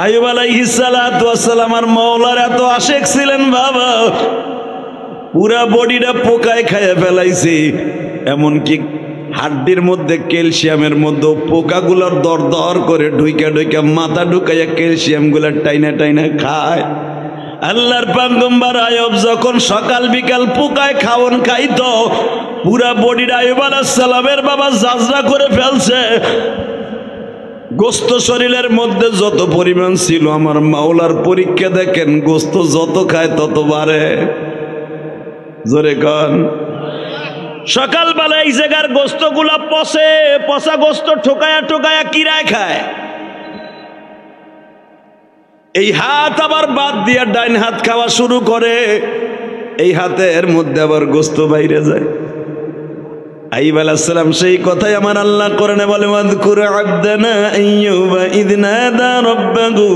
আইয়ুব আলাইহিস সালাতু ওয়াস সালাম আর মাওলার এত আশিক ছিলেন বাবা, পুরা বডিটা পোকায় খাইয়া ফেলাইছে। এমনকি হাড্ডির মধ্যে ক্যালসিয়ামের মধ্যে পোকাগুলোর দর দর করে ঢুইকা ঢুইকা মাথা ঢুকাইয়া ক্যালসিয়াম গুলা টাইনা টাইনা খায়। আল্লাহর পয়গম্বর আইয়ুব যখন সকাল বিকাল পোকায় খাওন খাইতো, পুরা বডিটা আইয়ুব আলাইহিস সালামের বাবা জাজরা করে ফেলছে। গোস্ত শরীরের মধ্যে যত পরিমাণ ছিল, আমার মাওলার পরীক্ষা দেখেন, গোস্ত যত খায় তত বাড়ে। জোরে কন। সকালবেলা এই জায়গার গোস্ত গুলা পচে, পচা গোস্ত ঠোকায়া ঠোকায়া কিরায় খায়। এই হাত আবার বাদ দিয়া ডাইন হাত খাওয়া শুরু করে, এই হাতের মধ্যে আবার গোস্ত বাইরে যায়। আইয়ুব আলাইহিস সালাম সেই কথাই আমার আল্লাহ কোরআনে বলে, ওয়াযকুর আবদানা আইয়ুবা ইয নাদা রাব্বাহু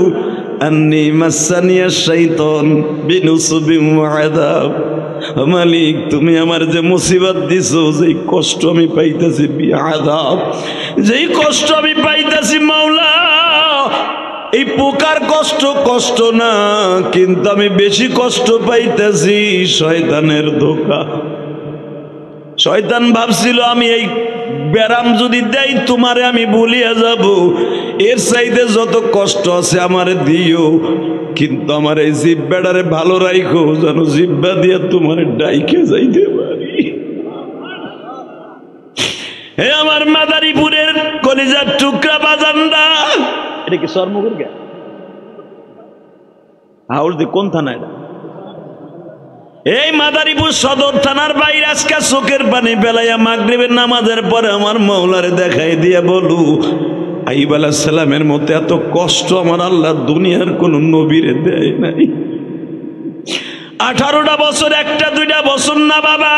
আন্নী মাসসানিয়াশ শাইতান বিনুসবিন ওয়া আযাব। মালিক, তুমি আমার যে মুসিবত দিছো, যেই কষ্ট আমি পাইতাছি, বিআযাব, যেই কষ্ট আমি পাইতাছি মাওলা, এই পোকার কষ্ট কষ্ট না, কিন্তু আমি বেশি কষ্ট পাইতাছি শয়তানের ধোঁকা। শয়তান ভাবছিল আমি এই ব্যারাম যদি দেই তোমারে আমি ভুলিয়া যাব, এর চাইতে যত কষ্ট আছে আমারে দিও, কিন্তু আমার এই জিহ্বাটারে ভালো রাখো, যেন জিহ্বা দিয়া তোমারে ডাইকে যাইতে পারি। হে আমার মাদারীপুরের কলিজার টুকরা বাজানরা, এটা কি সরমুখের গে হাউস দি কোন থানা? এটা এই মাদারীপুর সদর থানার বাইরে আজকে চোখের পানি ফেলাইয়া মাগরিবের নামাজের পরে আমার মাওলারে দেখাই দিয়া বলু, আইয়ুব আলাইহিস সালামের মতো এত কষ্ট আমার আল্লাহ দুনিয়ার কোন নবীরে দেয় নাই। 18টা বছর, একটা দুইটা বছর না বাবা,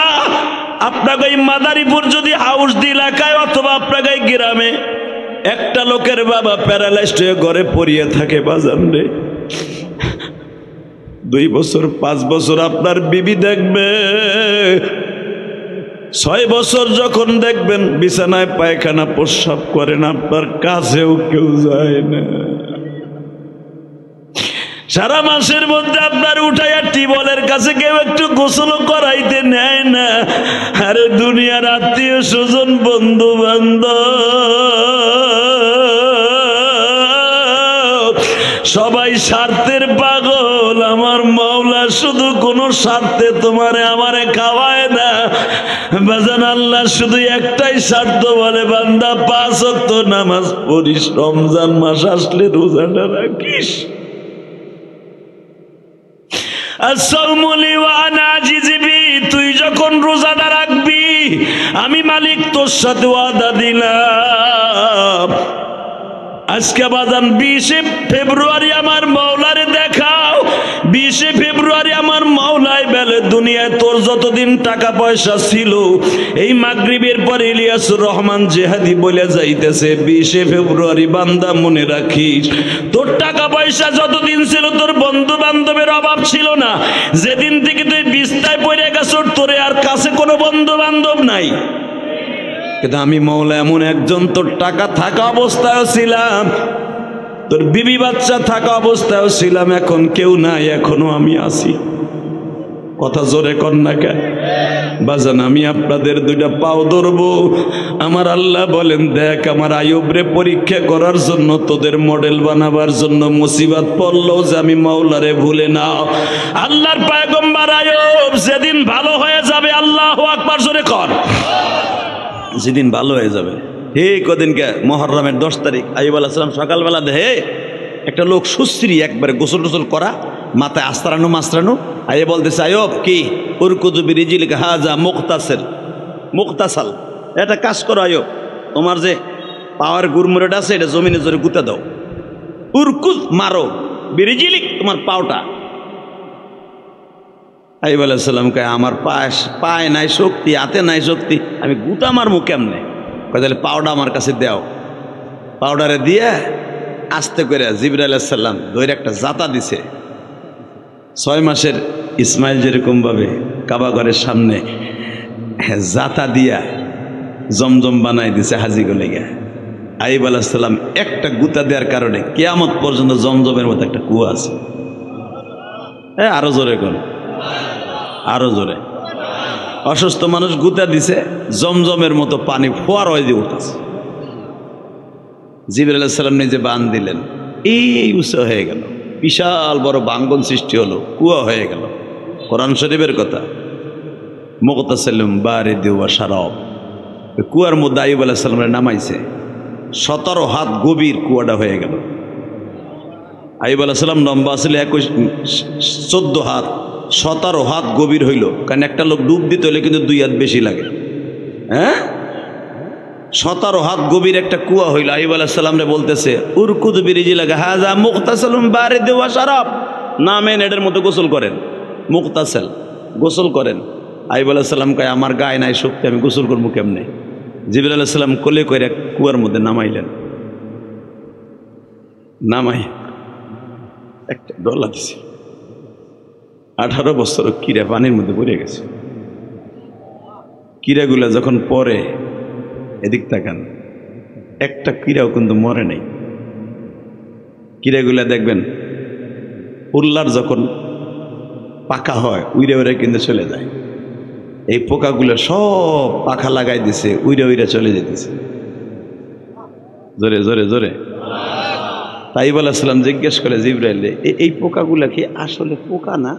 আপনাকে এই মাদারীপুর যদি হাউস দি এলাকায় অথবা আপনাকে এই গ্রামে একটা লোকের বাবা প্যারালাইজড হয়ে ঘরে পড়িয়ে থাকে বাজান রে, 2 বছর 5 বছর আপনার বিবি দেখবে, 6 বছর যখন দেখবেন বিছানায় পায়খানা প্রস্রাব করেন, আপনার কাছেও কেউ যায় না। সারা মাসের মধ্যে আপনার উঠাইয়া টিবলের কাছে কেউ একটু গোসল করাইতে নেয় না। আরে দুনিয়ার আত্মীয় স্বজন বন্ধু বান্ধব সবাই স্বার্থের পাগল, আমার মাওলা শুধু কোন স্বার্থে তোমারে আমারে খাওয়ায় না বাজান। আল্লাহ শুধু একটাই স্বার্থ বলে, বান্দা 5 ওয়াক্ত নামাজ পড়িস, রমজান মাস আসলে রোজাটা রাখিস। তুই যখন রোজাটা রাখবি, আমি মালিক তোর সাথে ওয়াদা দিলাম, আজকে বাজান 20 ফেব্রুয়ারি আমার মাওলারে দেখাও। 20 ফেব্রুয়ারি আমার মাওলায় বেলে, দুনিয়ায় তোর যতদিন টাকা পয়সা ছিল, এই মাগরিবের পরে ইলিয়াসুর রহমান জেহাদি বলে যাইতেছে, 20 ফেব্রুয়ারি বান্দা মনে রাখিস, তোর টাকা পয়সা যতদিন ছিল তোর বন্ধু বান্ধবের অভাব ছিল না। যেদিন থেকে তুই বিছনায় পড়ে গেছো, তোরে আর কাছে কোনো বন্ধু বান্ধব নাই। কিন্তু আমি মাওলা এমন একজন, তোর টাকা থাকা অবস্থায় ছিলাম, তোর বিবি বাচ্চা থাকা অবস্থায় ছিলাম, এখন কেউ নাই, এখনো আমি আছি। কথা জোরে কর না কেন বাজান? আমি আপনাদের 2টা পাও ধরবো। আমার আল্লাহ বলেন, দেখ আমার আইয়ুবরে পরীক্ষা করার জন্য, তোদের মডেল বানাবার জন্য মুসিবত পড়লো, যে আমি মাওলারে ভুলে না। আল্লাহর পয়গম্বর আইয়ুব যেদিন ভালো হয়ে যাবে, আল্লাহু আকবার জোরে কর, যেদিন ভালো হয়ে যাবে, হে কদিনকে মুহররমের 10 তারিখ আইয়ুব আলাইহিস সালাম সকালবেলা দেখে একটা লোক সুশ্রী, একবারে গোসল টোসল করা, মাথায় আস্তারানো মাস্তারানো, আইয়ে বলতেছে, আইয়ুব কি উরকুদু বিরিজিলিকা হাজা মুক্তাসাল, এটা কাজ করো আইয়ুব, তোমার যে পাওয়ার গুরমুরেটা আছে এটা জমিনে জোরে গুঁতে দাও, উরকুদ মারো বিরিজিলিক, তোমার পাওটা। আইয়ুব আলাইহিস সালাম কয়, আমার পায়ে নাই শক্তি, হাতে নাই শক্তি, আমি গুতা মারমু কেমনে? কয় তাহলে পাওটা আমার কাছে দাও। পাউডারে দিয়ে আস্তে করে জিবরাইল আলাইহিস সালাম ধরে একটা জাতা দিছে। 6 মাসের ইসমাইল যেরকম ভাবে কাবা ঘরের সামনে জাতা দিয়া জমজম বানাই দিছে হাজি গলে গিয়া। আইয়ুব আলাইহিস সালাম একটা গুতা দেওয়ার কারণে কিয়ামত পর্যন্ত জমজমের মতো একটা কুয়া আছে। আরো জোরে কোন, আরো জোরে। অসুস্থ মানুষ গুতা দিছে, জমজমের মতো পানি ফোয়ার হয়ে দিয়ে উঠতেছে। জিবরাইল আলাইহিস সালাম নিজে বান দিলেন, এই উঁচু হয়ে গেল, বিশাল বড় বাঙ্গন সৃষ্টি হলো, কুয়া হয়ে গেল। কোরআন শরীফের কথা, মুগতাসালিম বারিদু ওয়া শারাব। কুয়ার মধ্যে আইয়ুব আলাইহিস সালামের নামাইছে, 17 হাত গভীর কুয়াটা হয়ে গেল। আইয়ুব আলাইহিস সালাম লম্বা ছিল 14 হাত, 17 হাত গভীর হইল। কারণ একটা লোক ডুব দিতে হলে কিন্তু 2 হাত বেশি লাগে। হ্যাঁ, 17 হাত গভীর একটা কুয়া হইল। আইয়ুব আলাইহিস সালাম রে বলতেছে, উরকুদ বিরিজিলাক হাযা মুগতাসালুম বারিদু ওয়া শারাব, নামেন এদের মতো গোসল করেন। মুগতাসাল, গোসল করেন। আইয়ুব আলাইহিস সালাম কয়, আমার গায়ে নাই শক্তি, আমি গোসল করবো কেমনে? জিবরাইল আলাইহিস সালাম কোলে করে কুয়ার মধ্যে নামাইলেন। নামাই একটা ডলা দিছে, 18 বছর কিরা পানির মধ্যে পড়ে গেছে। কিরাগুলা যখন পরে, এদিক তাকান, একটা কিরাও কিন্তু মরে নাই। কিরাগুলা দেখবেন উল্লার যখন পাকা হয় উইরে উইরে কিন্তু চলে যায়। এই পোকাগুলো সব পাখা লাগাই দিছে, উইরে উইরে চলে যেতেছে। জোরে জোরে জোরে। আইয়ুব আলাইহিস সালাম জিজ্ঞেস করে জিবরাইলে, এই পোকাগুলা কি আসলে পোকা না?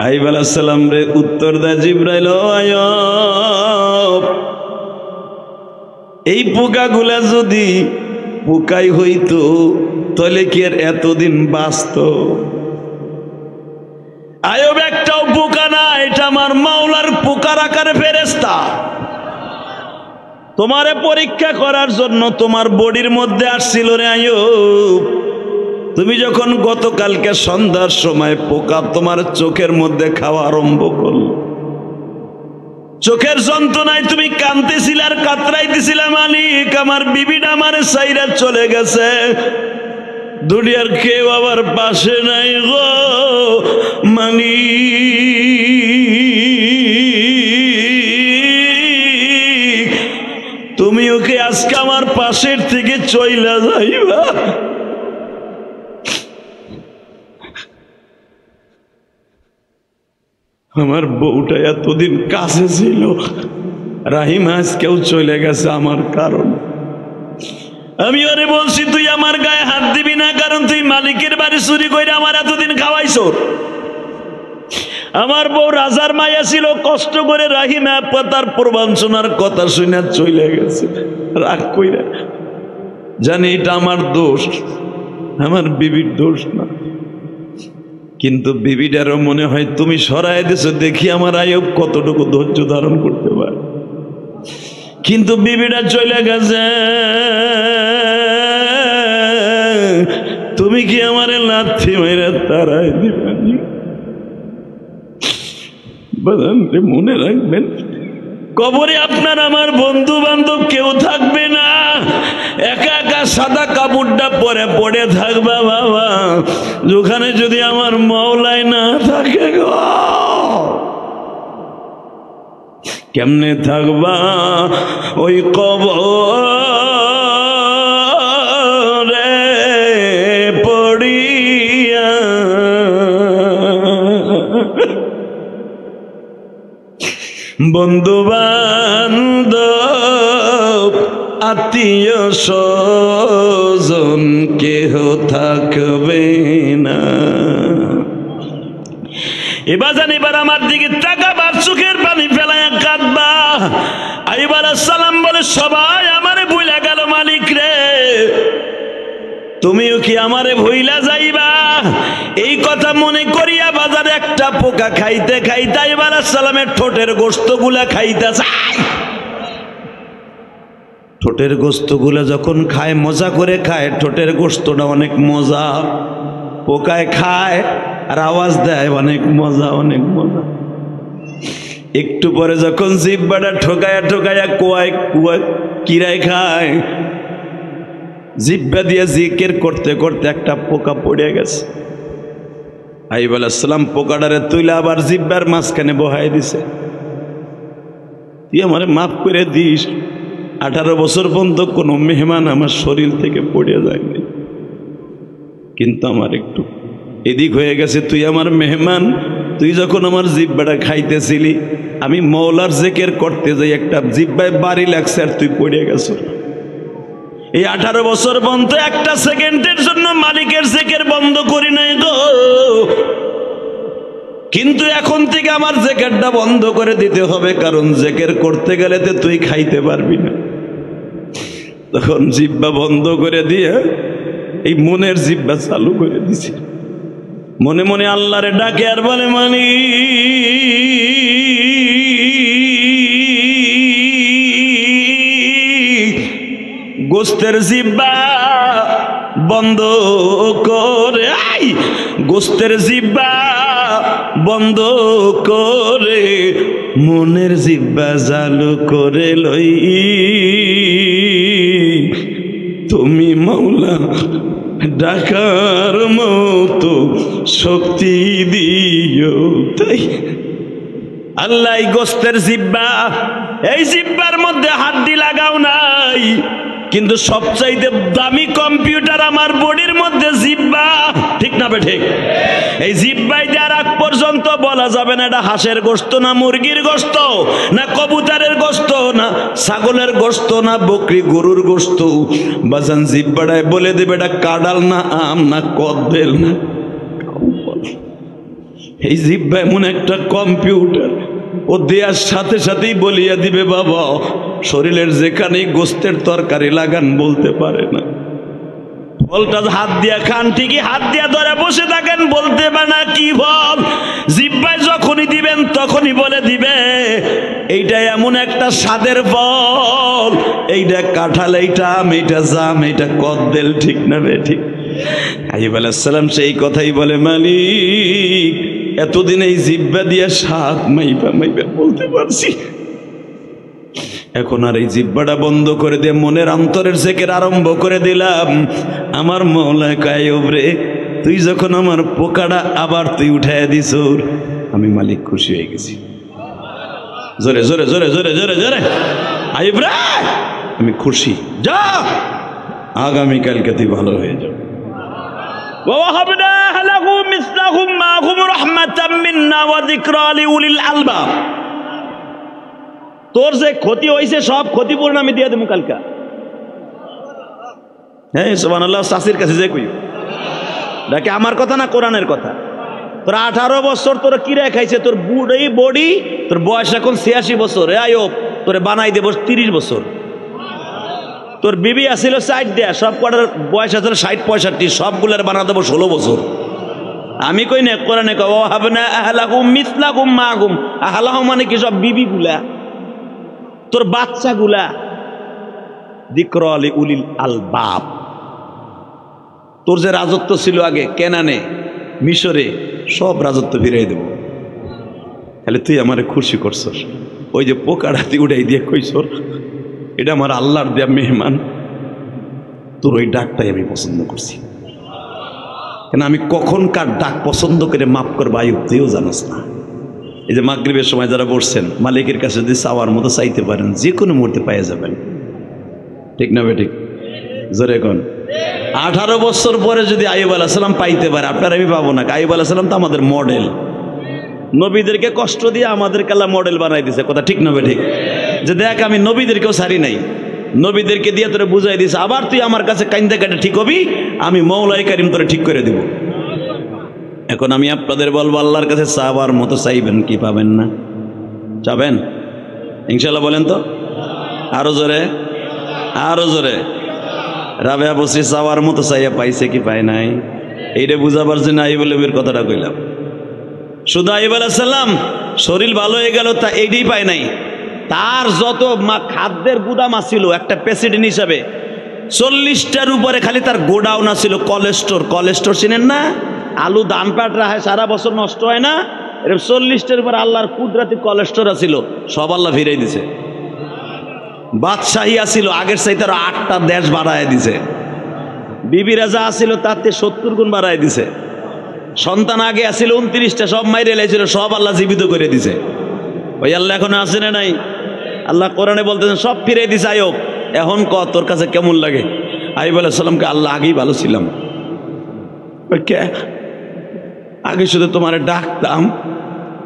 আইয়ুব আলাইহিস সালাম রে উত্তর দেয় জিবরাইল, ও আইয়ুব, এই পোকাগুলা যদি পোকাই হইতো তাহলে কি আর এতদিন বাঁচত? আইয়ুব একটাও পোকা না, এটা আমার মাওলার পোকার আকারে ফেরেশতা। তোমারে পরীক্ষা করার জন্য তোমার বডির মধ্যে আসছিল রে আইয়ুব। তুমি যখন গতকালকে সন্ধ্যার সময় পোকা তোমার চোখের মধ্যে খাওয়া আরম্ভ করলো, চোখের যন্ত্রণায় তুমি কাঁদতেছিলে আর কাতরাইতেছিলে, মালিক আমার বিবিটা আমার সাইরা চলে গেছে, দুনিয়ার কেউ আবার পাশে নাই গো মালিক, তুমি ওকে আজকে আমার পাশের থেকে চইলা যাইবা। আমার বউটা এতদিন কাছে ছিল, রাহিম আজকেও চলে গেছে আমার কারণ। আমি ওরে বলছি তুই আমার গায়ে হাত দিবি না, কারণ তুই মালিকের বাড়ি চুরি করে আমার এতদিন খাওয়াইছ। আমার বউ রাজার মায়া ছিল, কষ্ট করে রাহিম তার প্রবঞ্চনার কথা শুনে চলে গেছে, রাগ কইরা। জানি এটা আমার দোষ, আমার বিবির দোষ না, কিন্তু বিবিটারও মনে হয় তুমি সরাই দিছো, দেখি আমার আইয়ুব কতটুকু ধৈর্য ধারণ করতে পারে। কিন্তু বিবিটা চলে গেছে, তুমি কি আমার লাথি মেরে তারাই দিবানি? মনে রাখবেন, কবরে আপনার আমার বন্ধু বান্ধব কেউ থাকবে না, একা একা সাদা কাপড়টা পরে পড়ে থাকবা বাবা। ওখানে যদি আমার মওলাই না থাকে গো, কেমনে থাকবা ওই কবরে পড়িয়া? বন্ধু বান্ধব আত্মীয় স্বজন কেহ থাকবে না। এবার আমার দিকে তাকাবার, চোখের পানি ফেলায় কাঁদবা। আইয়ুব আলাইহিস সালাম বলে, সবাই আমারে ভুইলা গেল মালিক রে, তুমিও কি আমারে ভুইলা যাইবা? এই কথা মনে করিয়া বাজারে একটা পোকা খাইতে খাইতে আইয়ুব আলাইহিস সালামের ঠোঁটের গোশতগুলা খাইতে চায়। ঠোঁটের গোশতগুলা যখন খায়, মজা করে খায়, ঠোঁটের গোশতটা অনেক মজা, পোকায় খায় আর আওয়াজ দেয় অনেক মজা, অনেক মজা। একটু পরে যখন জিহ্বাটা ঠোকায়া ঠোকায়া কুয়ায় কুয়া কিরায় খায়, জিহ্বা দিয়ে জিকির করতে করতে একটা পোকা পড়ে গেছে। আইয়ুব আলাইহিস সালাম পোকাটারে তুইলা আবার জিহ্বার মাঝখানে বহাই দিছে, তুই আমারে মাফ করে দিস, 18 বছর পর্যন্ত কোনো মেহমান আমার শরীর থেকে পড়ে যায়নি, কিন্তু আমার একটু এদিক হয়ে গেছে। তুই আমার মেহমান, তুই যখন আমার জিব্বাটা খাইতেছিলি আমি মৌলার জিকির করতে যাই, একটা জিব্বায় বাড়ি লাগছে আর তুই পড়ে গেছ। এই 18 বছর পর্যন্ত একটা সেকেন্ডের জন্য মালিকের জিকির বন্ধ করি নাই গো, কিন্তু এখন থেকে আমার জিকিরটা বন্ধ করে দিতে হবে, কারণ জিকির করতে গেলে তো তুই খাইতে পারবি না। তখন জিব্বা বন্ধ করে দিয়ে এই মনের জিব্বা চালু করে দিছি। মনে মনে আল্লাহরে ডাকে আর বলে, মানি গোস্তের জিব্বা বন্ধ করে, গোস্তের জিব্বা বন্ধ করে মনের জিব্বা চালু করে লই, তুমি মাওলা ডাকার মতো শক্তি দিও। তাই আল্লাহ গোস্তের জিব্বা, এই জিব্বার মধ্যে হাড্ডি লাগাও নাই, কিন্তু সবচাইতে দামি কম্পিউটার আমার বডির মধ্যে জিব্বা, ঠিক না বে ঠিক? এই জিব্বাই দেওয়ার আগ পর্যন্ত বলা যাবে না এটা হাঁসের গোস্ত না মুরগির গোস্ত না কবুতরের গোস্ত না ছাগলের গোস্ত না বকরি গরুর গোস্ত। বাজান জিব্বাটায় বলে দেবে এটা কাঁঠাল না আম না কদবেল না। এই জিব্বা এমন একটা কম্পিউটার, ও দেওয়ার সাথে সাথেই বলিয়া দিবে বাবা শরীরের যেখানেই গোস্তের তরকারি লাগান, বলতে পারে না। ফলটা হাত দিয়া খান ঠিকই, হাত দিয়া ধরে বসে থাকেন, বলতে পারে না কি ফল। জিব্বায় যখনই দিবেন তখনই বলে দিবে এইটা এমন একটা স্বাদের ফল, এইটা কাঁঠাল, এইটা আম, এইটা জাম, এইটা কদবেল, ঠিক না বে ঠিক? আইয়ুব আলাইহিস সালাম সেই কথাই বলে, মালিক এতদিন এই জিব্বা দিয়ে স্বাদ মাইবা মাইবা বলতে পারছি, এখন আর এই জিব্বাটা বন্ধ করে দিয়ে মনের অন্তরের জিকির আরম্ভ করে দিলাম। আমার মওলা আইয়ুব রে, তুই যখন আমার পোকাটা আবার তুই উঠাইয়া দিস, আমি মালিক খুশি হয়ে গেছি। জোরে জোরে জোরে জোরে জোরে জোরে আইয়ুব রে, আমি খুশি, যা আগামীকালকে তুই ভালো হয়ে যাও। ووهبنا له مثلهم معهم رحمة منا وذكرى لأولي الألباب। তোর যে ক্ষতি হয়েছে সব ক্ষতিপূরণ আমি দিয়ে দেবো কালকা। হ্যাঁ সুবহানাল্লাহ, চাষির কাছে যে কই দেখে আমার কথা না কোরআনের কথা। তোর 18 বছর তোর কিরা খাইছে, তোর বুড়ি বডি, তোর বয়স এখন 86 বছর। আইয়ুব তোরে বানাই দেব 30 বছর। তোর বিবি আসিল 60 দেয়া, সব কটার বয়স আসলে 60-65, সবগুলোর বানা দেবো 16 বছর। আমি কই না কোরআনে কও ওয়াহাবনা আহলাহুম মিসলাহুম মাহুম, আহলাহুম মানে কি সব বিবি গুলা, তোর বাচ্চা গুলা। যিকরা লিউলিল আলবাব, তোর যে রাজত্ব ছিল আগে কেনানে মিশরে, সব রাজত্ব ফিরিয়ে দেব। তাহলে তুই আমারে খুশি করছস, ওই যে পোকাটা তুই উড়াই দিয়ে কইছর এটা আমার আল্লাহর দেয়া মেহমান, তোর ওই ডাকটাই আমি পছন্দ করছি। কেন আমি কখন কার ডাক পছন্দ করে মাফ করবো আইয়ুব তুইও জানোস না। এই যে মাগরিবের সময় যারা বসছেন, মালিকের কাছে যদি চাওয়ার মতো চাইতে পারেন যে কোনো মুহূর্তে পাইয়া যাবেন, ঠিক না বেঠিক? জোরে কোন 18 বছর পরে যদি আইয়ুব আলাইহিস সালাম পাইতে পারে, আপনার আমি পাবো না। আইয়ুব আলাইহিস সালাম তো আমাদের মডেল, নবীদেরকে কষ্ট দিয়ে আমাদেরকে আল্লাহ মডেল বানাই দিছে, কথা ঠিক না বেঠিক? যে দেখ আমি নবীদেরকেও ছাড়ি নাই, নবীদেরকে দিয়ে তোরে বুঝাই দিছে, আবার তুই আমার কাছে কাইন্দা কাটে ঠিক হবি, আমি মওলাই কারিম তোরে ঠিক করে দিব। এখন আমি আপনাদের বলবো আল্লাহর কাছে চাওয়ার মতো চাইবেন কি পাবেন না? চাবেন ইনশাল্লাহ? বলেন তো আরো জোরে, আরো জোরে। রাবেয়া বসরি চাওয়ার মতো চাইয়া পাইছে কি পায় নাই? এইটা বুঝাবার জন্য আইয়ুব নবীর কথাটা কইলাম। শুধু আইয়ুব আলাইহিস সালাম শরীর ভালো হয়ে গেল তা এইটাই পায় নাই, তার যত খাদ্যের গুদাম আছিল একটা প্রেসিডেন্ট হিসাবে 40টার উপরে খালি তার গোডাউন আছিল। কোলেস্টোর, কোলেস্টোর চিনেন না? আলু ধান পাট রাখে সারা বছর নষ্ট হয় না, এরকম 40টার উপরে আল্লাহর কুদরতি কোলেস্টোর আছিল, সব আল্লাহ ফিরাই দিছে। বাদশাহী আছিল, আগের চাইতে আরো 8টা দেশ বাড়ায় দিছে। বিবি রাজা আছিল তাতে 70 গুণ বাড়ায় দিছে। সন্তান আগে আছিল 29টা, সব মাইরে লাইছিল, সব আল্লাহ জীবিত করে দিছে। ওই আল্লাহ এখন আছে না নাই? আল্লাহ কোরআনে বলতেছেন সব ফিরে দিছে আয়ব, এখন ক তোর কাছে কেমন লাগে? আইব আলাইহিস সালামকে আল্লাহ আগেই ভালো ছিলাম, আগে শুধু তোমার ডাকতাম,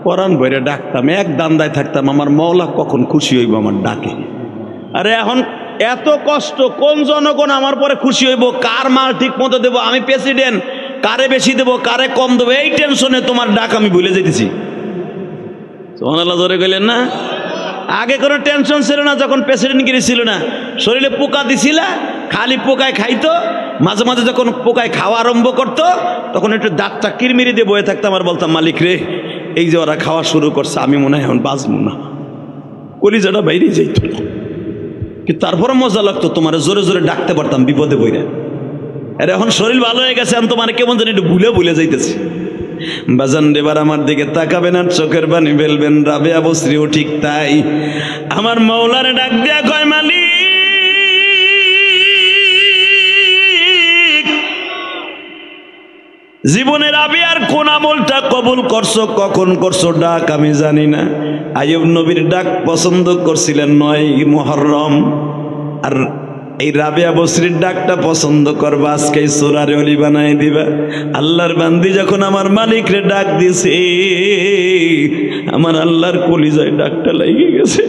কোরআন বইরে ডাকতাম, এক দান্দায় থাকতাম, আমার মওলা কখন খুশি হইব আমার ডাকে। আরে এখন এত কষ্ট, কোন জনগণ আমার পরে খুশি হইব, কার মাল ঠিক মতো দেবো, আমি প্রেসিডেন্ট, কারে বেশি দেবো কারে কম দেবো, এই টেনশনে তোমার ডাক আমি ভুলে যেতেছি। সুবহানাল্লাহ ধরে গেলেন না? আগে কোনো টেনশন ছিল না, যখন প্রেসিডেন্টগিরি ছিল না, শরীরে পোকা দিছিলা, খালি পোকায় খাইতো, মাঝে মাঝে যখন পোকায় খাওয়া আরম্ভ করতো তখন একটু দাঁতটা কিরমিরি দিয়ে বয়ে থাকতাম আর বলতাম মালিক রে, এই যে ওরা খাওয়া শুরু করছে আমি মনে হয় এখন বাঁচবো না, কলিজাটা বাইরে যাইত। কিন্তু তারপরে মজা লাগতো, তোমার জোরে জোরে ডাকতে পারতাম বিপদে বইরা। আর এখন শরীর ভালো হয়ে গেছে, আমি তোমার কেমন জানি একটু ভুলে যাইতেছি। বাজান এবার আমার দিকে তাকাবেন আর চোখের পানি ফেলবেন। রাবেয়া বসরিও ঠিক তাই, আমার মওলারে ডাক দেয়া কয় মালিক, জীবনের রাবেয়ার কোন আমলটা কবুল করছো, কখন করছো ডাক আমি জানি না। আইয়ুব নবীর ডাক পছন্দ করছিলেন 9 মুহররম, আর এই রাবেয়া বসরির ডাকটা পছন্দ করবা, আজকে সূরারে ওলি বানাই দিবা। আল্লাহর বান্দি যখন আমার মালিকরে ডাক দিছে, আমার আল্লাহর কলিজায় ডাকটা লেগে গেছে।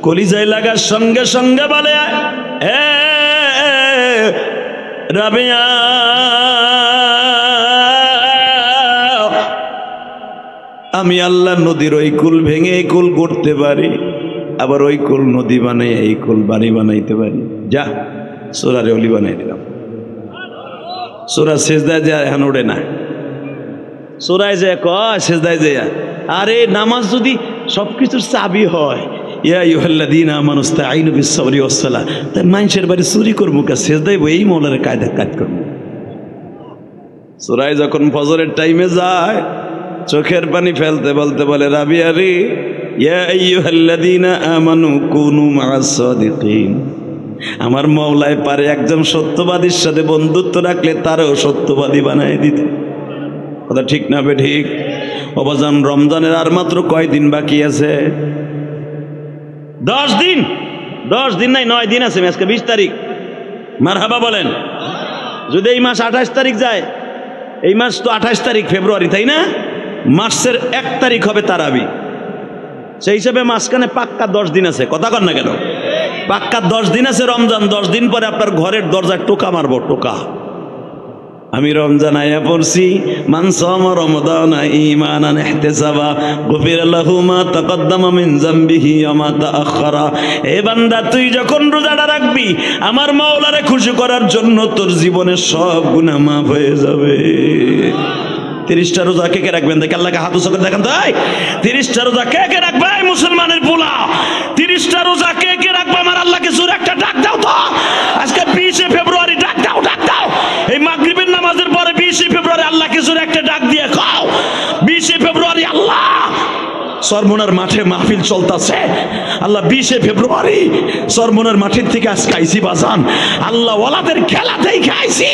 কলিজায় লাগার সঙ্গে সঙ্গে বলে এ রাবেয়া, আমি আল্লাহ নদীর ওই কুল ভেঙে এই কুল করতে পারি, আবার ওই কুল নদী বানাই এই কুল বাড়ি বানাইতে পারি। যা সূরারে ওলি বানাই দিলাম। সূরা সেজদায় যায়, এখন ওঠে না, সূরায় যায় কয় সেজদায় যায়। আরে নামাজ যদি সবকিছুর চাবি হয়, ইয়া আইয়ুহাল্লাযীনা আমানু ইসতাঈনু বিস-সাবরি ওয়াস-সালাহ, তাই মানুষের বাড়ি চুরি করবো কা, সেজদায় এই মওলার কায়দা কাজ করবো। সূরায় যখন ফজরের টাইমে যায়, চোখের পানি ফেলতে বলতে বলে রাবিয়া রে, ইয়া আইয়ুহাল্লাযীনা আমানু কুনু মা'আস-সাদিকিন, আমার মওলায় পারে একজন সত্যবাদীর সাথে বন্ধুত্ব রাখলে তারও সত্যবাদী বানায় দিতে। কথা ঠিক না বে ঠিক? অবজান রমজানের আর মাত্র কয়দিন বাকি আছে? 10 দিন। 10 দিন নাই, 9 দিন আছে। আজকে 20 তারিখ, মারহাবা বলেন। যদি এই মাস 28 তারিখ যায়, এই মাস তো 28 তারিখ ফেব্রুয়ারি, তাই না? মার্চের 1 তারিখ হবে তারাবি, সেই হিসাবে মাঝখানে পাক্কা 10 দিন আছে। কথা কন না কেন? পাক্কা 10 দিন আছে রমজান। 10 দিন পরে আপনার ঘরের দরজায় টোকা মারবো, টোকা। আমি রমজান আয়া পড়ছি, মান সামা রমাদানা ঈমানান ইহতিসাবা গুফিরা লাহু মা তাকদ্দামা মিন যামবিহি ওয়া মা তাআখারা। এ বান্দা, তুই যখন রোজাটা রাখবি আমার মাওলারে খুশি করার জন্য, তোর জীবনের সব গুনাহ মাফ হয়ে যাবে। 30টা রোজা কে কে রাখবেন? দেখে আল্লাহকে হাত উঁচু করে দেখান তো। 30টা রোজা কে কে রাখবে? মুসলমানের পোলা, 30টা রোজা কে কে রাখবে? আমার আল্লাহকে জোরে একটা ডাক দাও তো। আজকে 20 ফেব্রুয়ারি, ডাক দাও, ডাক দাও। এই মাগরিবের নামাজের পরে 20 ফেব্রুয়ারি আল্লাহকে জোরে একটা ডাক দিয়ে খাও। 20 ফেব্রুয়ারি আল্লাহ সরমনার মাঠে মাহফিল চলতেছে। আল্লাহ 20 ফেব্রুয়ারি সরমনার মাঠের থেকে আজকে আইসি বাজান, আল্লাহ ওয়ালাদের খেলা দেখে আইসি,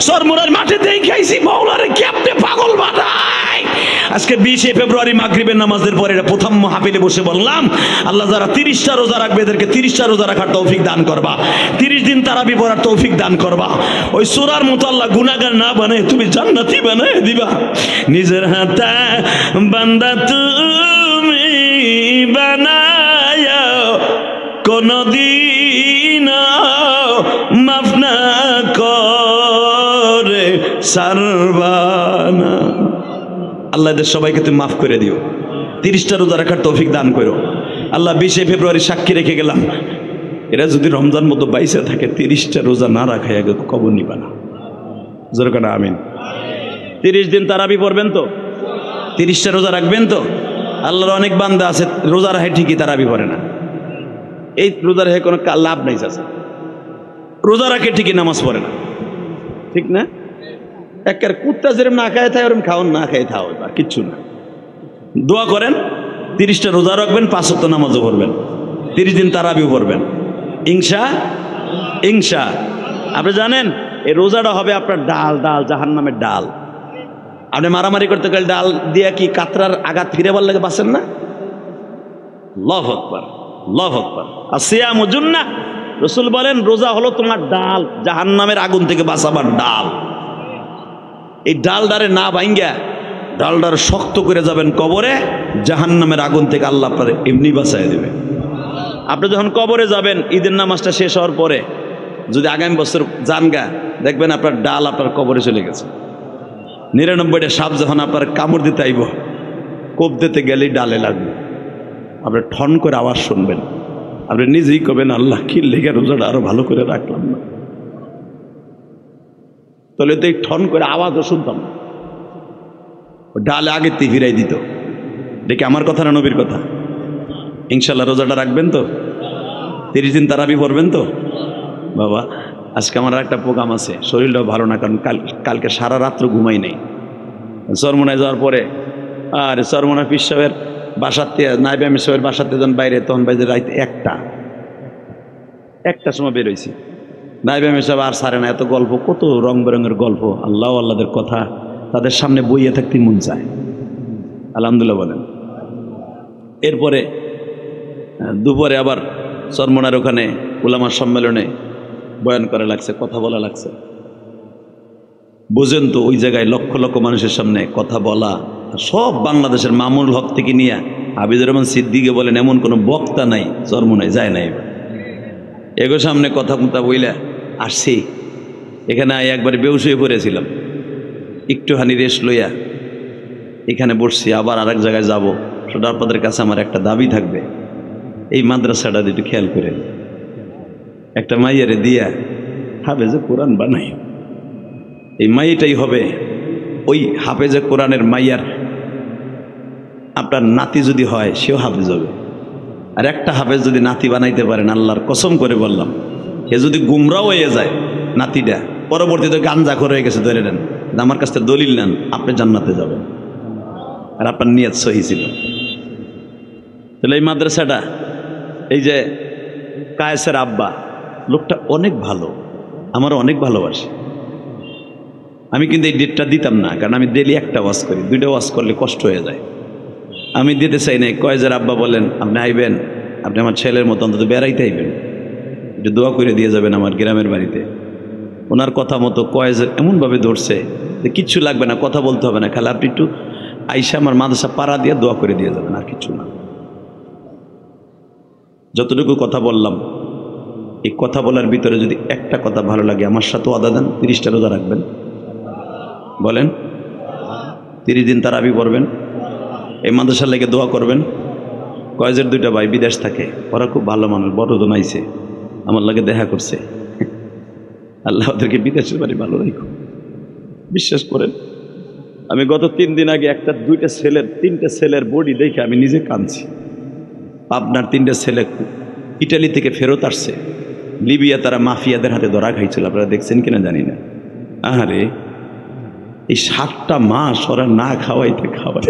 সরমনার মাঠে দেখে আইসি, মাওলারে কেমনে পাগল বানাই। আজকে 20 ফেব্রুয়ারি মাগরিবের নামাজের পরে প্রথম মাহফিলে বসে বললাম, আল্লাহ যারা 30টা রোজা রাখবে এদেরকে 30টা রোজা রাখার তৌফিক দান করবা, 30 দিন তারাবি পড়ার তৌফিক দান করবা। ওই সূরার মতো আল্লাহ গুনাহগার না বানায় তুমি জান্নাতি বানায় দিবা। নিজের হাতে বান্দা তুমি বানায় কোনদিন মাফ না করে সারবানা। আল্লাহ এদের সবাইকে তুমি মাফ করে দিও, 30টা রোজা রাখার তৌফিক দান করো। আল্লাহ 20 ফেব্রুয়ারি সাক্ষী রেখে গেলাম, এরা যদি রমজান মতো 22 থাকে 30টা রোজা না রাখায় আগে কবর নিবা না। জোরে কাটা আমিন। 30 দিন তারাবি পড়বেন তো? 30টা রোজা রাখবেন তো? আল্লাহর অনেক বান্দা আছে রোজা রাখে ঠিকই তারাবি পড়ে না। এই রোজা রাখে কোনো লাভ নাই। আছে রোজা রাখে ঠিকই নামাজ পড়ে না, ঠিক না? একের কুত্তা যেরকম না খায় থাকে ওরকম খাওয়ান, না খায় থাও, আর কিচ্ছু না। দোয়া করেন, 30টা রোজা রাখবেন, 5 ওয়াক্ত নামাজও পড়বেন, 30 দিন তারাবিও পড়বেন, ইনশা। আপনি জানেন এই রোজাটা হবে আপনার ডাল জাহান্নামের ডাল। আপনি মারামারি করতে গেলে ডাল দিয়ে কি কাতরার আঘাত ফিরে বল লাগে বাঁচেন না? আল্লাহু আকবার। আল্লাহু আকবার। আসিয়ামু জুন্নাহ, রাসূল বলেন রোজা হলো তোমার ডাল, জাহান্নামের আগুন থেকে বাঁচাবার ডাল। এই ডালডারে না ভাঙ্গা ডালডার শক্ত করে যাবেন কবরে, জাহান্নামের আগুন থেকে আল্লাহ আপনার এমনি বাঁচায় দেবে। আপনি যখন কবরে যাবেন ঈদের নামাজটা শেষ হওয়ার পরে, যদি আগামী বছর জানগা দেখবেন আপনার ডাল আপনার কবরে চলে গেছে। 99টা সাপ যখন আপনার কামড় দিতে আইব, কোপ দিতে গেলেই ডালে লাগবে, আপনি ঠন করে আওয়াজ শুনবেন, আপনি নিজেই কবেন আল্লাহ কি লেগে রোজাটা আরো ভালো করে রাখলাম না, তাহলে তো এই ঠন করে আওয়াজও শুনতাম না। ডালে আগে তে ফিরাই দিত। দেখি আমার কথা না নবীর কথা? ইনশাল্লাহ রোজাটা রাখবেন তো? 30 দিন তারাবি পড়বেন তো? বাবা আজকে আমার একটা প্রোগ্রাম আছে, শরীরটাও ভালো না, কারণ কালকে সারা রাত্র ঘুমাই নেই। চরমনায় যাওয়ার পরে আর চরমনা পীর সাহেবের বাসাতে, নাইবে আমির সাহেবের বাসাতে যখন বাইরে, তখন বাইরে রাত 1টা সময় বেরোইছি। নাইবে আমির সাহেব আর সারে না, এত গল্প, কত রং বেরঙের গল্প, আল্লাহ আল্লাহদের কথা তাদের সামনে বইয়ে থাকতে মন চায়। আলহামদুলিল্লাহ বলেন। এরপরে দুপুরে আবার চরমনার ওখানে উলামার সম্মেলনে বয়ান করা লাগছে, কথা বলা লাগছে। বুঝেন তো ওই জায়গায় লক্ষ লক্ষ মানুষের সামনে কথা বলা, সব বাংলাদেশের মামুনুল হক থেকে নিয়ে হাফিজুর রহমান সিদ্দিকে বলেন এমন কোনো বক্তা নাই চরমনায় যায় নাই। এগো সামনে কথা মতা বইলা আসছি, এখানে একবারে বেহুশ হয়ে পড়েছিলাম, একটুখানি রেস্ট লইয়া এখানে বসছি, আবার আরেক জায়গায় যাব। সেটা আপনাদের কাছে আমার একটা দাবি থাকবে, এই মাদ্রাসাটা একটু খেয়াল করে, একটা মাইয়ারে দিয়া হাফেজে কোরআন বানাই, এই মাইয়াটাই হবে ওই হাফেজে কোরআনের মাইয়ার আপনার নাতি যদি হয় সেও হাফেজ হবে। আর একটা হাফেজ যদি নাতি বানাইতে পারেন, আল্লাহর কসম করে বললাম, এ যদি গুমরাও হয়ে যায় নাতিটা, পরবর্তীতে গাঞ্জা করে হয়ে গেছে ধরে নেন, আমার কাছ থেকে দলিল নেন, আপনি জান্নাতে যাবেন, আর আপনার নিয়ত সহি ছিল। তাহলে এই মাদ্রাসাটা, এই যে কায়েসের আব্বা লোকটা অনেক ভালো, আমার অনেক ভালোবাসে। আমি কিন্তু এই ডেটটা দিতাম না, কারণ আমি ডেলি একটা ওয়াজ করি, 2টা ওয়াজ করলে কষ্ট হয়ে যায়। আমি দিতে চাই না। কয়েজের আব্বা বলেন আপনি আইবেন, আপনি আমার ছেলের মতো অন্তত বেড়াইতে আইবেন, একটু দোয়া করে দিয়ে যাবেন আমার গ্রামের বাড়িতে। ওনার কথা মতো কয়েজের এমনভাবে ধরছে যে কিচ্ছু লাগবে না, কথা বলতে হবে না, খালি আপনি একটু আইসা আমার মাদ্রাসা পাড়া দিয়ে দোয়া করে দিয়ে যাবেন, আর কিছু না। যতটুকু কথা বললাম, এই কথা বলার ভিতরে যদি একটা কথা ভালো লাগে, আমার সাথে ওয়াদা দেন 30টা রোজা রাখবেন। বলেন 30 দিন তারাবি পড়বেন, এই মাদ্রাসার লেগে দোয়া করবেন। কয়েজের 2টা ভাই বিদেশ থাকে, ওরা খুব ভালো মানুষ, বড়জন আইছে, আমার লাগে দেখা করছে। আল্লাহ ওদেরকে বিদেশের বাড়ি ভালো রাখো, বিশ্বাস করেন। আমি গত 3 দিন আগে 3টা ছেলের বডি দেখে আমি নিজে কাঁদছি। আপনার 3টা ছেলে ইটালি থেকে ফেরত আসছে, লিবিয়া তারা মাফিয়াদের হাতে ধরা খাইছিল, আপনারা দেখছেন কিনা জানি না। আরে এই 7টা মাস ওরা না খাওয়াইতে খাওয়াই,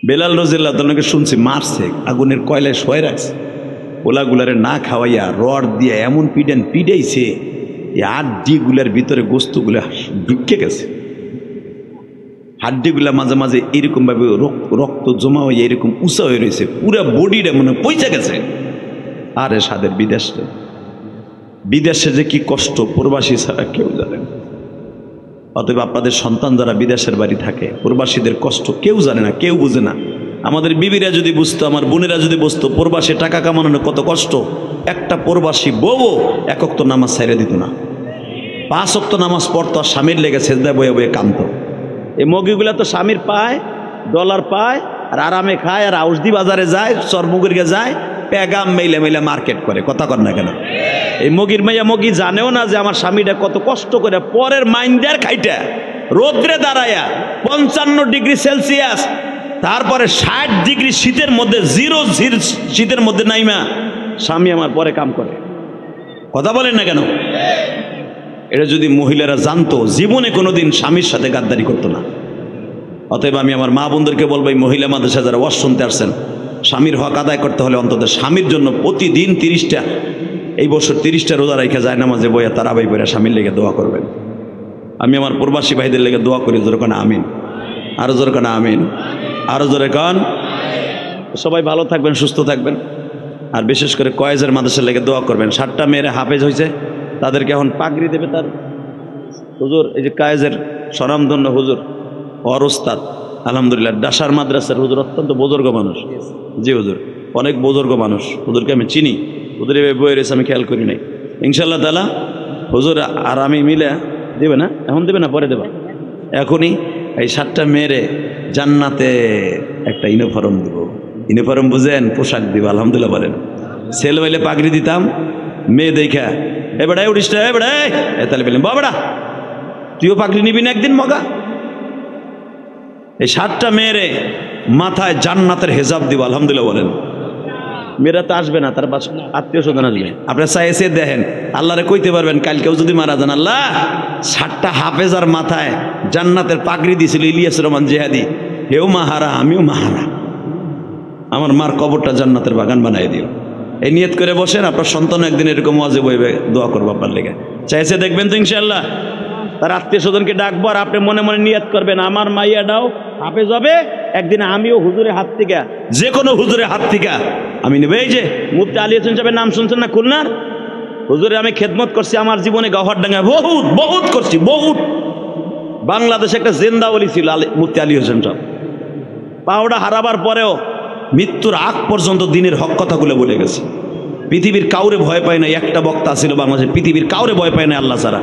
বেলাল রাদিয়াল্লাহু তাআলাকে শুনছি মারছে, আগুনের কয়লায় শোয় রাখছে, ওলাগুলারে না খাওয়াইয়া রড দিয়ে এমন পিটাইছে, এই হাড্ডিগুলার ভিতরে গোস্তগুলা ঢুকে গেছে, হাড্ডিগুলা মাঝে মাঝে এরকম ভাবে রক্ত জমা হয়ে এরকম উঁচা হয়ে রয়েছে, পুরা বডিটা মনে পয়সা গেছে। আরে সাদের বিদেশে যে কি কষ্ট প্রবাসী ছাড়া কেউ জানে না। অতএব আপনাদের সন্তান যারা বিদেশের বাড়ি থাকে, প্রবাসীদের কষ্ট কেউ জানে না, কেউ বুঝে না। আমাদের বিবিরা যদি বুঝতো, আমার বোনেরা যদি বুঝতো প্রবাসী টাকা কামানোর কত কষ্ট, একটা প্রবাসী বউ 1 ওয়াক্ত নামাজ ছাইড়া দিত না, 5 ওয়াক্ত নামাজ পড়তো, আর স্বামীর লেগে সেজদায় বয়ে বয়ে কাঁদতো। এই মগিগুলা তো স্বামীর পায়, ডলার পায়, আর আরামে খায়, আর আউসদি বাজারে যায়, চরমুগিরকে যায়, পেগাম মেইলে মেইলে মার্কেট করে। কথা কর না কেন? এই মগির মাইয়া মগি জানেও না যে আমার স্বামীটা কত কষ্ট করে পরের মাইন্ডার খাইটা রোদ্রে দাঁড়ায়া 55 ডিগ্রি সেলসিয়াস, তারপরে 60 ডিগ্রি শীতের মধ্যে, 0 শীতের মধ্যে নাইমা স্বামী আমার পরে কাম করে। কথা বলেন না কেন? এটা যদি মহিলারা জানতো, জীবনে কোনোদিন স্বামীর সাথে গাদ্দারি করতো না। অতএব আমি আমার মা বোনদেরকে বলবো, এই মহিলা মাদ্রাসা যারা ওয়াজ শুনতে আসছেন, স্বামীর হক আদায় করতে হলে অন্তত স্বামীর জন্য প্রতিদিন 30টা, এই বছর 30টা রোজা রেখে যায় নামাজে বইয়া তারাবি পড়ে স্বামীর লেগে দোয়া করবেন। আমি আমার প্রবাসী ভাইদের লেগে দোয়া করি, জোরে কান আমিন, আরো জোরে কান আমিন, আরো জোরে কান। সবাই ভালো থাকবেন, সুস্থ থাকবেন। আর বিশেষ করে কয়েজের মাদ্রাসার লেগে দোয়া করবেন। 7টা মেয়েরা হাফেজ হয়েছে, তাদেরকে এখন পাগড়ি দেবে তার হুজুর, এই যে কায়েজের স্বনামধন্য হুজুর ওর ওস্তাদ, আলহামদুলিল্লাহ। ডাসার মাদ্রাসার হুজুর অত্যন্ত বুজুর্গ মানুষ। জি হুজুর, অনেক বুজুর্গ মানুষ, হুজুরকে আমি চিনি। হুজুর এভাবে বয়ে রয়েছে, আমি খেয়াল করি নাই। ইনশাল্লাহ তাআলা হুজুর আর আমি মিলে দেবে না, এখন দেবে না পরে দেবে, এখনই এই 7টা মেয়েরে জান্নাতে একটা ইউনিফর্ম দিব। ইউনিফর্ম বুঝেন, পোশাক দিব। আলহামদুলিল্লাহ বলেন। ছেলে হইলে পাগড়ি দিতাম, মেয়ে দেখা এ বেড়াই উঠিস এ বেড়াই, তাহলে বললেন বাবাড়া তুইও পাগড়ি নিবি না একদিন মগা। এই 7টা মেয়েরে মাথায় জান্নাতের হেজাব দিব। আলহামদুলিল্লাহ বলেন। মেয়েরা তো আসবে না, তার আত্মীয় স্বজন আসবে। আপনারা চাইছে দেখেন, আল্লাহরে কইতে পারবেন কালকেও যদি মারা যান, আল্লাহ 7টা হাফেজার মাথায় জান্নাতের পাগড়ি দিয়েছিল ইলিয়াস রহমান জিহাদি, হেও মাহারা আমিও মাহারা, আমার মার কবরটা জান্নাতের বাগান বানাই দিও। এই নিয়ত করে বসেন, আপনার সন্তান একদিন এরকম ওয়াজে বইবে, দোয়া করবো আপনার লেগে। চাইছে দেখবেন তো ইনশাআল্লাহ। তার আত্মীয় স্বজনকে ডাকবো, আর আপনি মনে মনে নিয়ত করবেন আমার মাইয়াটাও হাফেজ হবে, একদিন আমিও হুজুরের হাত থেকে, যে কোনো হুজুরের হাত থেকে আমি নেব। এই যে মুফতি আলী হোসেন সাহেবের নাম শুনছেন না, খুলনার হুজুরে আমি খেদমত করছি আমার জীবনে, গহরডাঙ্গায় বহুত বহুত করছি, বহুত। বাংলাদেশে একটা জেন্দাওয়ালি ছিল মুফতি আলী হোসেন সাহেব। পাওড়া হারাবার পরেও মৃত্যুর আগ পর্যন্ত দিনের হক কথাগুলো বলে গেছে। পৃথিবীর কাউরে ভয় পায় না, একটা বক্তা ছিল বাংলাদেশে, পৃথিবীর কাউরে ভয় পায় না আল্লাহ ছাড়া।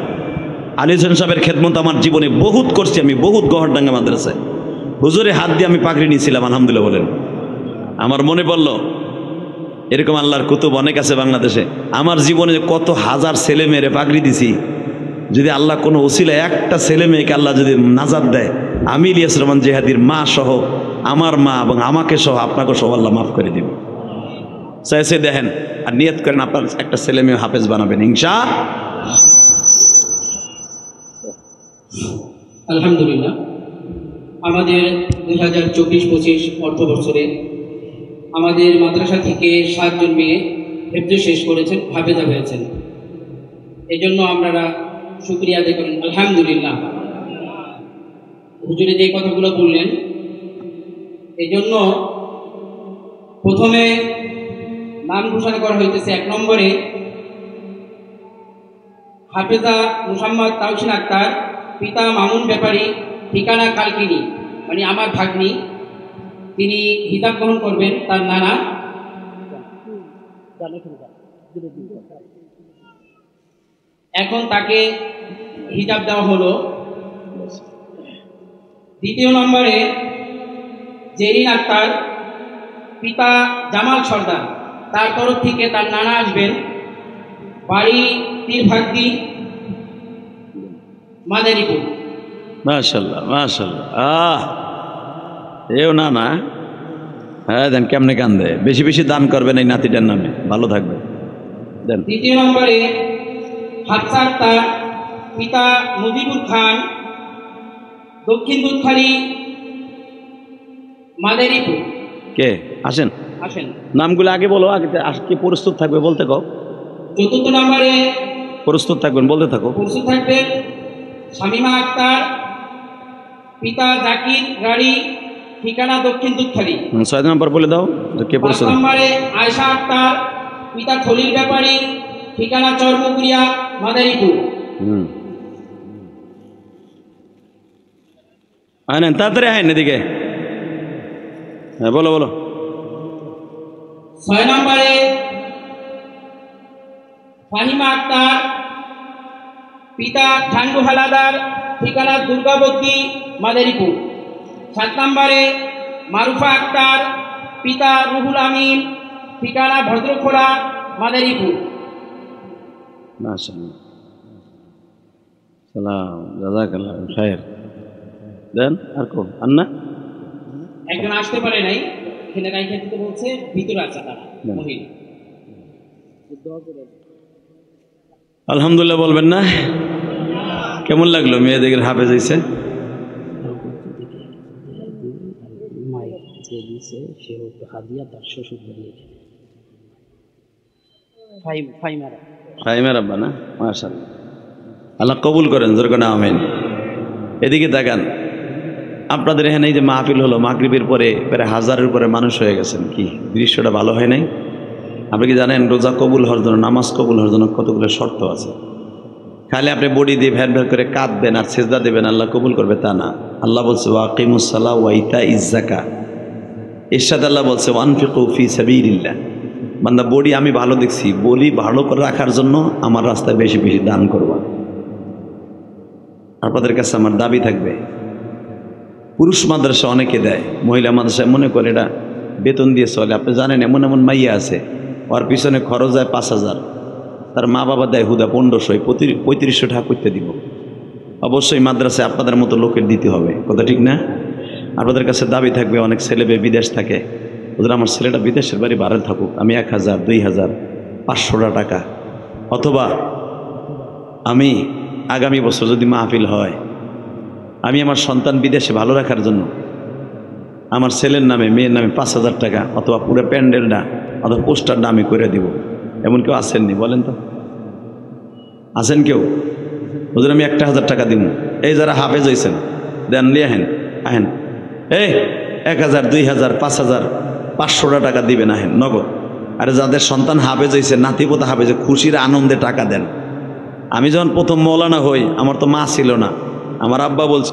আলী হোসেন সাহেবের খেদমত আমার জীবনে বহুত করছি আমি, বহুত। গহরডাঙ্গা মাদ্রাসায় হুজুরে হাত দিয়ে আমি পাগড়ি নিয়েছিলাম। আলহামদুলিল্লাহ বলেন। আমার মনে পড়লো এরকম আল্লাহর কুতুব অনেক আছে বাংলাদেশে। আমার জীবনে কত হাজার ছেলে মেয়েরে পাগড়ি দিছি, যদি আল্লাহ কোনো ওসিলায় একটা ছেলে মেয়েকে আল্লাহ যদি নাজাত দেয়, আমি ইলিয়াস রহমান জিহাদির মা সহ, আমার মা এবং আমাকে সহ, আপনাকে সহ আল্লাহ মাফ করে দিবে। চাইছে দেখেন, আর নিয়ত করেন আপনার একটা ছেলে মেয়ে হাফেজ বানাবেন ইনশাআল্লাহ। আলহামদুলিল্লাহ, আমাদের 2024-25 অর্থ বছরে আমাদের মাদ্রাসা থেকে 7 জন মেয়ে হেফজ শেষ করেছেন, হাফেজা হয়েছেন। এই জন্য আপনারা শুকরিয়া আদায় করেন আলহামদুলিল্লাহ। হুজুরে যে কথাগুলো বললেন, এই জন্য প্রথমে নাম ঘোষণা করা হইতেছে। 1 নম্বরে হাফেজা মুহাম্মদ তাওসিন আক্তার, পিতা মামুন ব্যাপারী, ঠিকানা কালকিনি, মানে আমার ভাগ্নি। তিনি হিজাব গ্রহণ করবেন তার নানা। এখন তাকে হিজাব দেওয়া হলো। 2 নম্বরে জেরিন আক্তার, পিতা জামাল সর্দার, তার তরফ থেকে তার নানা আসবেন। বাড়ি তীরভাগ্যি, মাদারীপুর। মাশাআল্লাহ মাশাআল্লাহ। এও না না, হ্যাঁ দেন, কেমনে কান্দে। বেশি বেশি দান করবেন এই নাতিটার নামে, ভালো থাকবে দেন। 2 নম্বরে হাফসা আক্তার, পিতা মুজিবুর খান, দক্ষিণ দুধখালি, মাদারীপুর। কে আসেন আসেন, নামগুলো আগে বলো, আগে কি প্রস্তুত থাকবে বলতে কও। 4 নম্বরে প্রস্তুত থাকবেন, বলতে থাকো। প্রস্তুত থাকবেন শামিমা আক্তার, পিতা জাকির গাড়ি, ঠিকানা দক্ষিণ দুধখালি। 6 নম্বর বলে দাও কে 5 প্রস্তুত। নম্বরে আয়শা আক্তার, পিতা খলিল ব্যাপারী, ঠিকানা চরমুকুরিয়া, মাদারীপুর। আনেন তাড়াতাড়ি, আইন এদিকে। হ্যাঁ বলো বলো। 6 নম্বরে ফাহিমা আক্তার, পিতা ঠান্ডু হালাদার, ঠিকানা দুর্গাবতী, মাদারীপুর। 7 নম্বরে মারুফা আক্তার, পিতা রুহুল আমিন, ঠিকানা ভদ্রখোলা, মাদারীপুর। মাশাআল্লাহ, সালাম, জাযাকাল্লাহ খায়ের। দেন আর কোন আন্না একজন আসতে পারে নাই, এখানে রাইখা দিতে বলছে, ভিতরে আছে তারা মহিলা। আলহামদুলিল্লাহ বলবেন না? কেমন লাগলো মেয়েদের হাফেজ হয়েছে? ফাইমার আব্বা না? মাশাআল্লাহ, আল্লাহ কবুল করেন, জোর করে আমিন। এদিকে তাকান, আপনাদের এখানে এই যে মাহফিল হলো, মাগরিবের পরে প্রায় 1000-এর উপরে মানুষ হয়ে গেছেন, কি দৃশ্যটা ভালো হয় নাই? আপনি কি জানেন রোজা কবুল হওয়ার জন্য, নামাজ কবুল হওয়ার জন্য কতগুলো শর্ত আছে? খালি আপনি বডি দিয়ে ভ্যার ভ্যার করে কাঁদবেন আর সেজদা দেবেন আল্লাহ কবুল করবে তা না। আল্লাহ বলছে ওয়াকিমুস সালাহ ওয়া ইতাইজ যাকাত, এর সাথে আল্লাহ বলছে ওয়ানফিকু ফি সাবিলিল্লাহ। বান্দা বডি আমি ভালো দেখছি, বলি ভালো করে রাখার জন্য আমার রাস্তায় বেশি বেশি দান করবা। আপনাদের কাছে আমার দাবি থাকবে, পুরুষ মাদ্রাসা অনেকে দেয়, মহিলা মাদ্রাসায় মনে করে এটা বেতন দিয়ে চলে। আপনি জানেন এমন এমন মাইয়া আছে, ওর পিছনে খরচ যায় 5000, তার মা বাবা দেয় হুদা 1500, 3500 টাকা করতে দিব। অবশ্যই মাদ্রাসায় আপনাদের মতো লোকের দিতে হবে, কথা ঠিক না? আপনাদের কাছে দাবি থাকবে, অনেক ছেলে মেয়ে বিদেশ থাকে, ওদের আমার ছেলেটা বিদেশের বাড়ি বাড়ান থাকুক, আমি 1000, 2000, 500 টাকা, অথবা আমি আগামী বছর যদি মাহফিল হয়, আমি আমার সন্তান বিদেশে ভালো রাখার জন্য আমার ছেলের নামে মেয়ের নামে 5000 টাকা অথবা পুরো প্যান্ডেলটা অথবা পোস্টারটা আমি করে দিব। এমন কেউ আসেননি বলেন তো? আসেন কেউ? ওদের আমি 1000 টাকা দিব। এই যারা হাফেজ হয়েছেন দেন, নিয়ে আহেন, আহেন, এই 1000, 2000, 5000, 500 টাকা দিবেন, আহেন নগদ। আরে যাদের সন্তান হাফেজ হয়েছে, নাতিপোতা হাফেজ, খুশির আনন্দে টাকা দেন। আমি যখন প্রথম মৌলানা হই, আমার তো মা ছিল না, আমার আব্বা বলছে